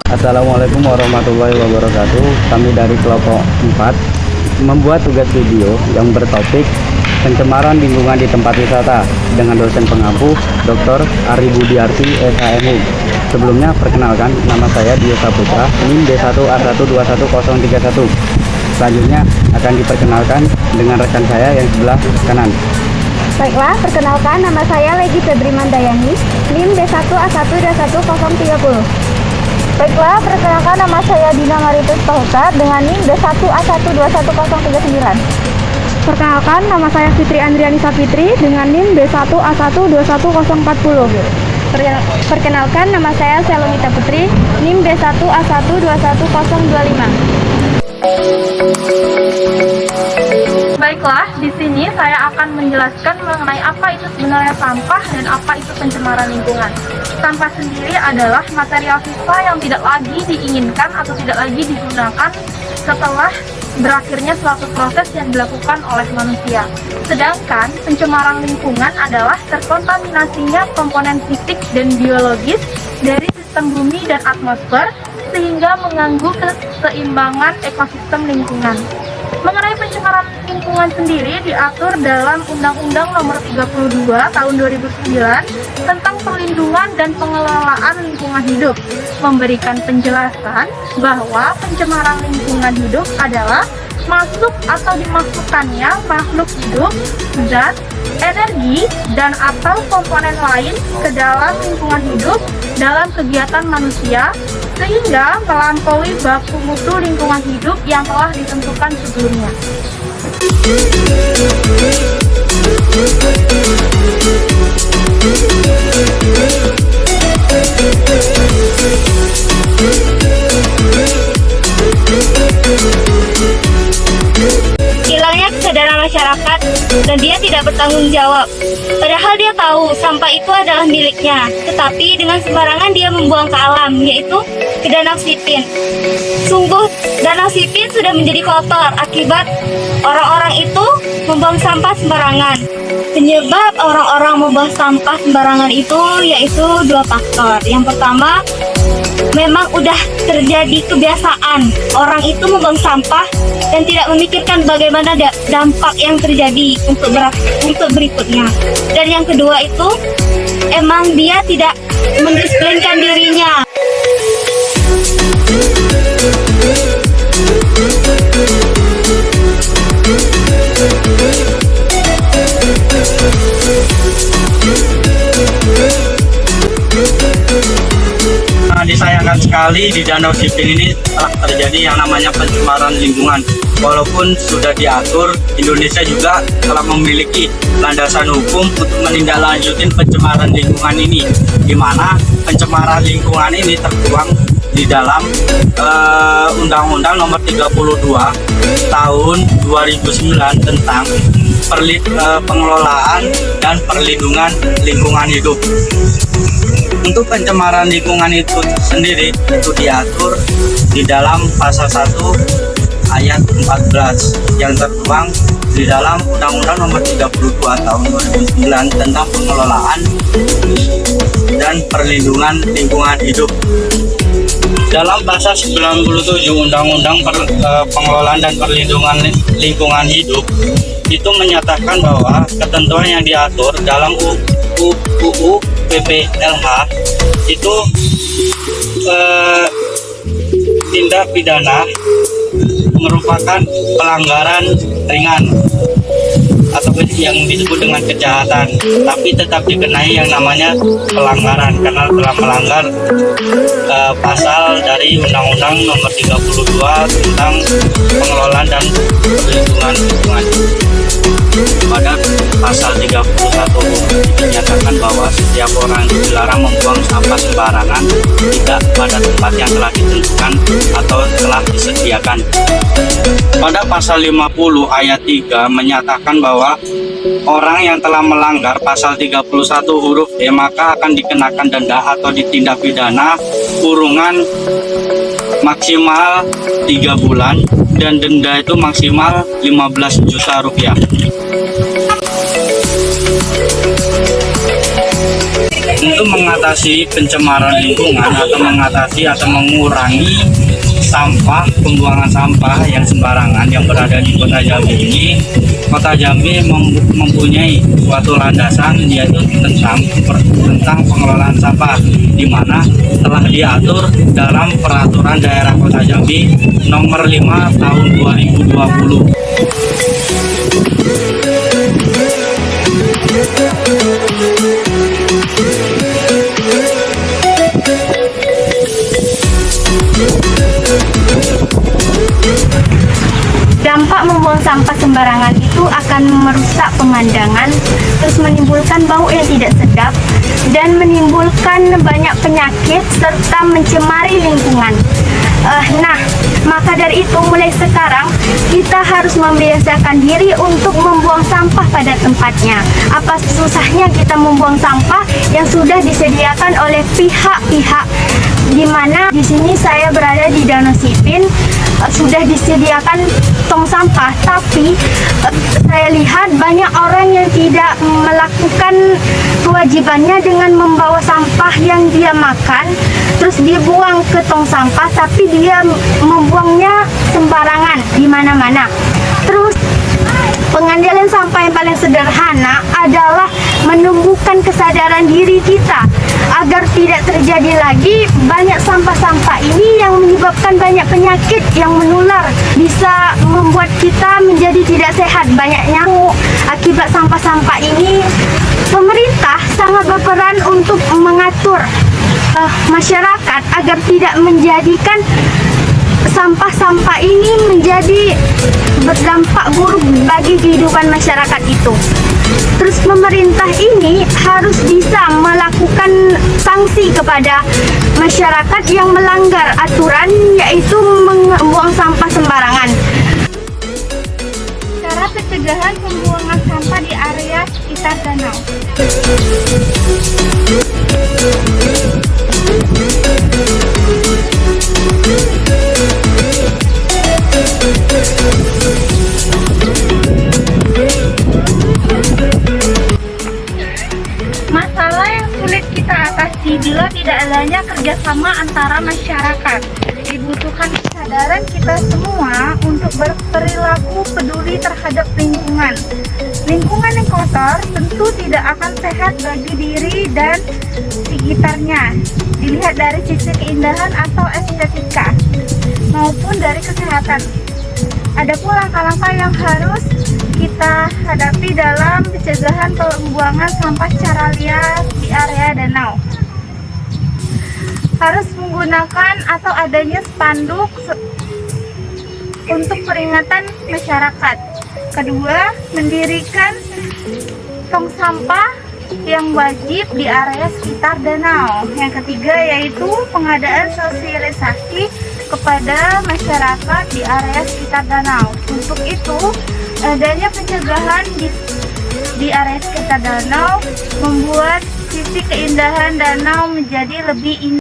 Assalamualaikum warahmatullahi wabarakatuh. Kami dari kelompok 4 membuat tugas video yang bertopik pencemaran lingkungan di tempat wisata dengan dosen pengampu Dr. Ari Budiarti SHMU. Sebelumnya perkenalkan, nama saya Dio Saputra, NIM D1A1210031. Selanjutnya akan diperkenalkan dengan rekan saya yang sebelah kanan. Baiklah, perkenalkan nama saya Legi Febri Mandayani, NIM D1A1210030. Baiklah, perkenalkan nama saya Dina Maritus Pahuta dengan NIM D1A1211039. Perkenalkan nama saya Fitri Andriani Sapitri dengan NIM D1A1211040. Perkenalkan nama saya Selomita Putri, NIM D1A1211025. Baiklah, di sini saya akan menjelaskan mengenai apa itu sebenarnya sampah dan apa itu pencemaran lingkungan. Sampah sendiri adalah material sisa yang tidak lagi diinginkan atau tidak lagi digunakan setelah berakhirnya suatu proses yang dilakukan oleh manusia. Sedangkan pencemaran lingkungan adalah terkontaminasinya komponen fisik dan biologis dari sistem bumi dan atmosfer sehingga mengganggu keseimbangan ekosistem lingkungan. Mengenai pencemaran lingkungan sendiri diatur dalam Undang-Undang Nomor 32 Tahun 2009 tentang perlindungan dan pengelolaan lingkungan hidup, memberikan penjelasan bahwa pencemaran lingkungan hidup adalah masuk atau dimasukkannya makhluk hidup, zat, energi, dan atau komponen lain ke dalam lingkungan hidup dalam kegiatan manusia sehingga melampaui baku mutu lingkungan hidup yang telah ditentukan sebelumnya. Hilangnya kesadaran masyarakat dan dia tidak bertanggung jawab. Padahal dia tahu sampah itu adalah miliknya, tetapi dengan sembarangan dia membuang ke alam, yaitu ke Danau Sipin. Sungguh, Danau Sipin sudah menjadi kotor akibat orang-orang itu membuang sampah sembarangan. Penyebab orang-orang membuang sampah sembarangan itu yaitu dua faktor. Yang pertama, memang udah terjadi kebiasaan orang itu membuang sampah dan tidak memikirkan bagaimana dampak yang terjadi untuk berikutnya. Dan yang kedua itu emang dia tidak mendisiplinkan dirinya. Disayangkan sekali di Danau Sipin ini telah terjadi yang namanya pencemaran lingkungan. Walaupun sudah diatur, Indonesia juga telah memiliki landasan hukum untuk menindaklanjutin pencemaran lingkungan ini, di mana pencemaran lingkungan ini tertuang di dalam Undang-Undang Nomor 32 Tahun 2009 tentang pengelolaan dan perlindungan lingkungan hidup. Untuk pencemaran lingkungan itu sendiri itu diatur di dalam pasal 1 ayat 14 yang tertuang di dalam Undang-Undang Nomor 32 Tahun 2009 tentang pengelolaan dan perlindungan lingkungan hidup. Dalam pasal 97 Undang-Undang Pengelolaan dan Perlindungan Lingkungan Hidup itu menyatakan bahwa ketentuan yang diatur dalam UU PPLH itu tindak pidana merupakan pelanggaran ringan atau yang disebut dengan kejahatan, tapi tetap dikenai yang namanya pelanggaran karena telah melanggar pasal dari Undang-Undang Nomor 32 tentang pengelolaan dan perlindungan lingkungan. Pada pasal 31 dinyatakan bahwa setiap orang dilarang membuang sampah sembarangan tidak pada tempat yang telah ditentukan atau telah disediakan. Pada pasal 50 ayat 3 menyatakan bahwa orang yang telah melanggar pasal 31 huruf E maka akan dikenakan denda atau ditindak pidana kurungan maksimal 3 bulan dan denda itu maksimal 15 juta rupiah. Untuk mengatasi pencemaran lingkungan atau mengatasi atau mengurangi sampah, pembuangan sampah yang sembarangan yang berada di Kota Jambi ini, Kota Jambi mempunyai suatu landasan, yaitu tentang pengelolaan sampah, di mana telah diatur dalam Peraturan Daerah Kota Jambi Nomor 5 Tahun 2020. Dampak membuang sampah sembarangan itu akan merusak pemandangan, terus menimbulkan bau yang tidak sedap, dan menimbulkan banyak penyakit serta mencemari lingkungan. Nah, maka dari itu mulai sekarang kita harus membiasakan diri untuk membuang sampah pada tempatnya. Apa susahnya kita membuang sampah yang sudah disediakan oleh pihak-pihak, di mana di sini saya berada di Danau Sipin, sudah disediakan tong sampah, tapi saya lihat banyak orang yang tidak melakukan kewajibannya dengan membawa sampah yang dia makan, terus dia buang ke tong sampah, tapi dia membuangnya sembarangan di mana-mana. Terus pengendalian sampah yang paling sederhana adalah menumbuhkan kesadaran diri kita agar tidak terjadi lagi banyak sampah-sampah ini yang menyebabkan banyak penyakit yang menular, bisa membuat kita menjadi tidak sehat, banyak nyamuk akibat sampah-sampah ini. Pemerintah sangat berperan untuk mengatur masyarakat agar tidak menjadikan sampah-sampah ini menjadi berdampak buruk bagi kehidupan masyarakat itu. Terus pemerintah ini harus bisa melakukan sanksi kepada masyarakat yang melanggar aturan, yaitu membuang sampah sembarangan. Cara pencegahan pembuangan sampah di area sekitar danau. Masalah yang sulit kita atasi bila tidak adanya kerjasama antara masyarakat. Dibutuhkan kesadaran kita semua untuk berperilaku peduli terhadap lingkungan. Lingkungan yang kotor tentu tidak akan sehat bagi diri dan sekitarnya, dilihat dari sisi keindahan atau estetika maupun dari kesehatan. Ada pula langkah-langkah yang harus kita hadapi dalam pencegahan pembuangan sampah secara liar di area danau. Harus menggunakan atau adanya spanduk untuk peringatan masyarakat. Kedua, mendirikan tong sampah yang wajib di area sekitar danau. Yang ketiga yaitu pengadaan sosialisasi kepada masyarakat di area sekitar danau. Untuk itu, adanya pencegahan di area sekitar danau membuat sisi keindahan danau menjadi lebih indah.